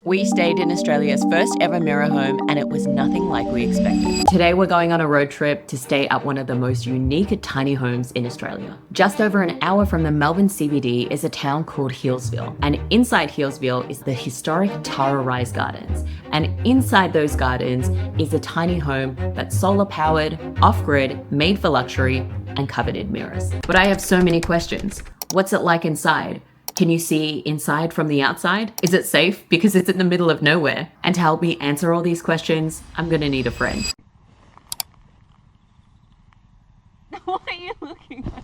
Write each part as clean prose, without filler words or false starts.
We stayed in Australia's first ever mirror home and it was nothing like we expected. Today we're going on a road trip to stay at one of the most unique tiny homes in Australia. Just over an hour from the Melbourne CBD is a town called Healesville, and inside Healesville is the historic Tara Rise Gardens. And inside those gardens is a tiny home that's solar powered, off-grid, made for luxury, and covered in mirrors. But I have so many questions. What's it like inside? Can you see inside from the outside? Is it safe because it's in the middle of nowhere? And to help me answer all these questions, I'm gonna need a friend. What are you looking at?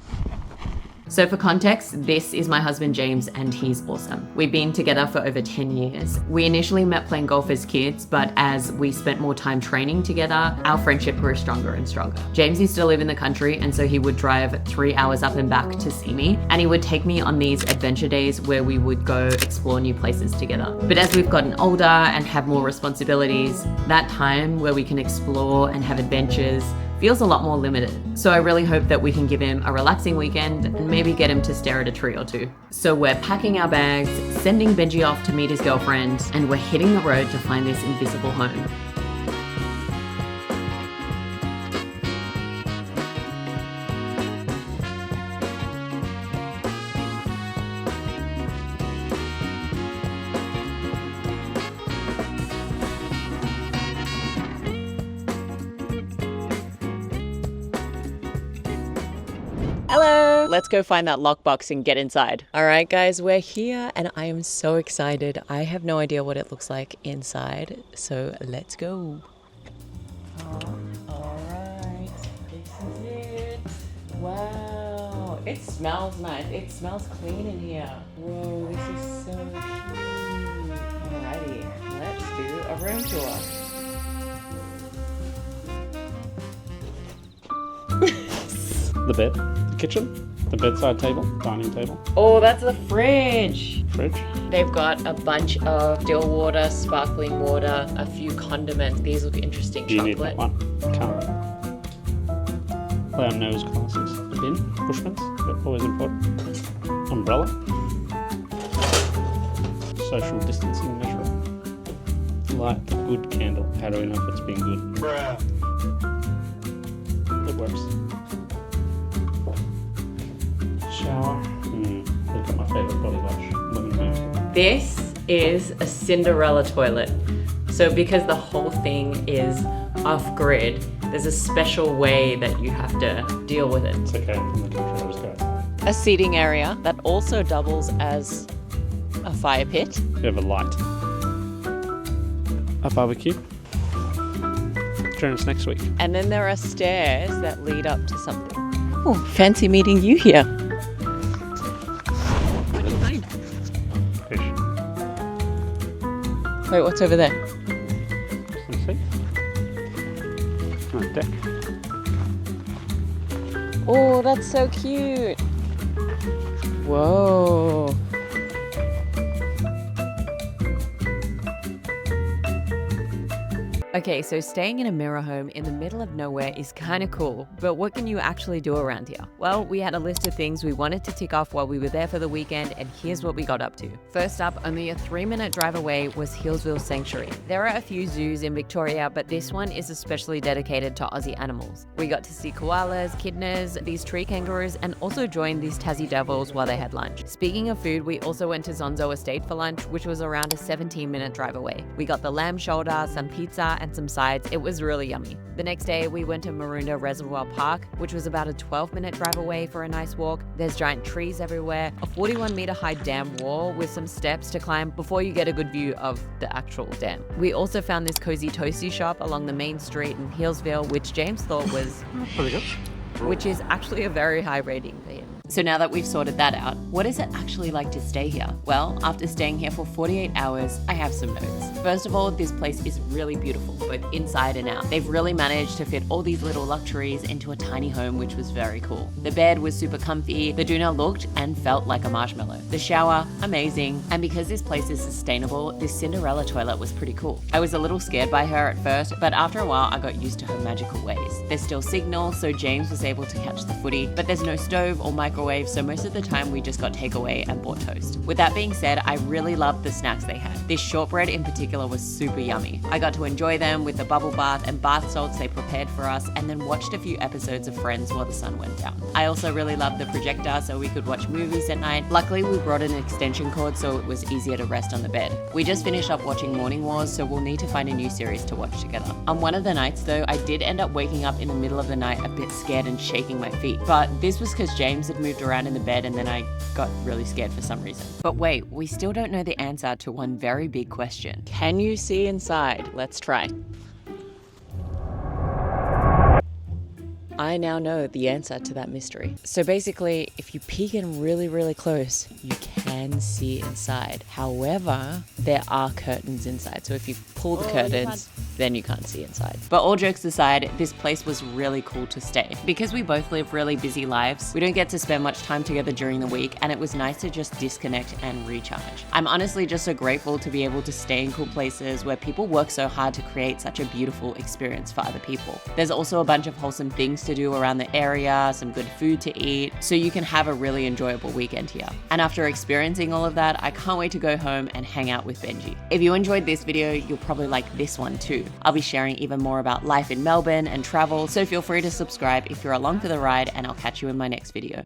So for context, this is my husband James and he's awesome. We've been together for over 10 years. We initially met playing golf as kids, but as we spent more time training together, our friendship grew stronger and stronger. James used to live in the country, and so he would drive 3 hours up and back to see me, and he would take me on these adventure days where we would go explore new places together. But as we've gotten older and have more responsibilities, that time where we can explore and have adventures feels a lot more limited. So I really hope that we can give him a relaxing weekend and maybe get him to stare at a tree or two. So we're packing our bags, sending Benji off to meet his girlfriend, and we're hitting the road to find this invisible home. Hello! Let's go find that lockbox and get inside. All right, guys, we're here and I am so excited. I have no idea what it looks like inside, so let's go. All right, this is it. Wow, it smells nice. It smells clean in here. Whoa, this is so cute. Alrighty, let's do a room tour. The bed, the kitchen, the bedside table, dining table. Oh, that's the fridge. Fridge. They've got a bunch of still water, sparkling water, a few condiments. These look interesting. Do you need chocolate. that one? Can't. Play on nose glasses. A bin, Bushmans, but always important. Umbrella. Social distancing measure. Light the good candle. How do we know if it's been good? Bruh. It works. Shower. Look at my favourite body wash, lemon mint. This is a Cinderella toilet. So because the whole thing is off-grid, there's a special way that you have to deal with it. It's okay, I'm from the country, I just go outside. A seating area that also doubles as a fire pit. We have a light. A barbecue. Join us next week. And then there are stairs that lead up to something. Oh, fancy meeting you here. What do you find? Fish. Wait, what's over there? Some seats. And a deck. Oh, that's so cute. Whoa. Okay, so staying in a mirror home in the middle of nowhere is kind of cool, but what can you actually do around here? Well, we had a list of things we wanted to tick off while we were there for the weekend, and here's what we got up to. First up, only a 3-minute drive away was Healesville Sanctuary. There are a few zoos in Victoria, but this one is especially dedicated to Aussie animals. We got to see koalas, echidnas, these tree kangaroos, and also joined these Tassie devils while they had lunch. Speaking of food, we also went to Zonzo Estate for lunch, which was around a 17-minute drive away. We got the lamb shoulder, some pizza, and some sides. It was really yummy. The next day, we went to Maroondah Reservoir Park, which was about a 12-minute drive away for a nice walk. There's giant trees everywhere, a 41-meter high dam wall with some steps to climb before you get a good view of the actual dam. We also found this cozy toasty shop along the main street in Healesville, which James thought was Pretty good. which is actually a very high rating for him. So now that we've sorted that out, what is it actually like to stay here? Well, after staying here for 48 hours, I have some notes. First of all, this place is really beautiful, both inside and out. They've really managed to fit all these little luxuries into a tiny home, which was very cool. The bed was super comfy, the doona looked and felt like a marshmallow. The shower, amazing. And because this place is sustainable, this Cinderella toilet was pretty cool. I was a little scared by her at first, but after a while I got used to her magical ways. There's still signal, so James was able to catch the footy, but there's no stove or microwave microwave, so most of the time we just got takeaway and bought toast. With that being said, I really loved the snacks they had. This shortbread in particular was super yummy. I got to enjoy them with the bubble bath and bath salts they prepared for us, and then watched a few episodes of Friends while the sun went down. I also really loved the projector so we could watch movies at night. Luckily, we brought an extension cord so it was easier to rest on the bed. We just finished up watching Morning Wars, so we'll need to find a new series to watch together. On one of the nights though, I did end up waking up in the middle of the night a bit scared and shaking my feet. But this was because James had moved around in the bed and then I got really scared for some reason. But wait, we still don't know the answer to one very big question. Can you see inside? Let's try. I now know the answer to that mystery. So basically, if you peek in really, really close, you can see inside. However, there are curtains inside. So if you pull the curtains, then you can't see inside. But all jokes aside, this place was really cool to stay. Because we both live really busy lives, we don't get to spend much time together during the week, and it was nice to just disconnect and recharge. I'm honestly just so grateful to be able to stay in cool places where people work so hard to create such a beautiful experience for other people. There's also a bunch of wholesome things to do around the area, some good food to eat, so you can have a really enjoyable weekend here. And after experiencing all of that, I can't wait to go home and hang out with Benji. If you enjoyed this video, you'll probably like this one too. I'll be sharing even more about life in Melbourne and travel, so feel free to subscribe if you're along for the ride, and I'll catch you in my next video.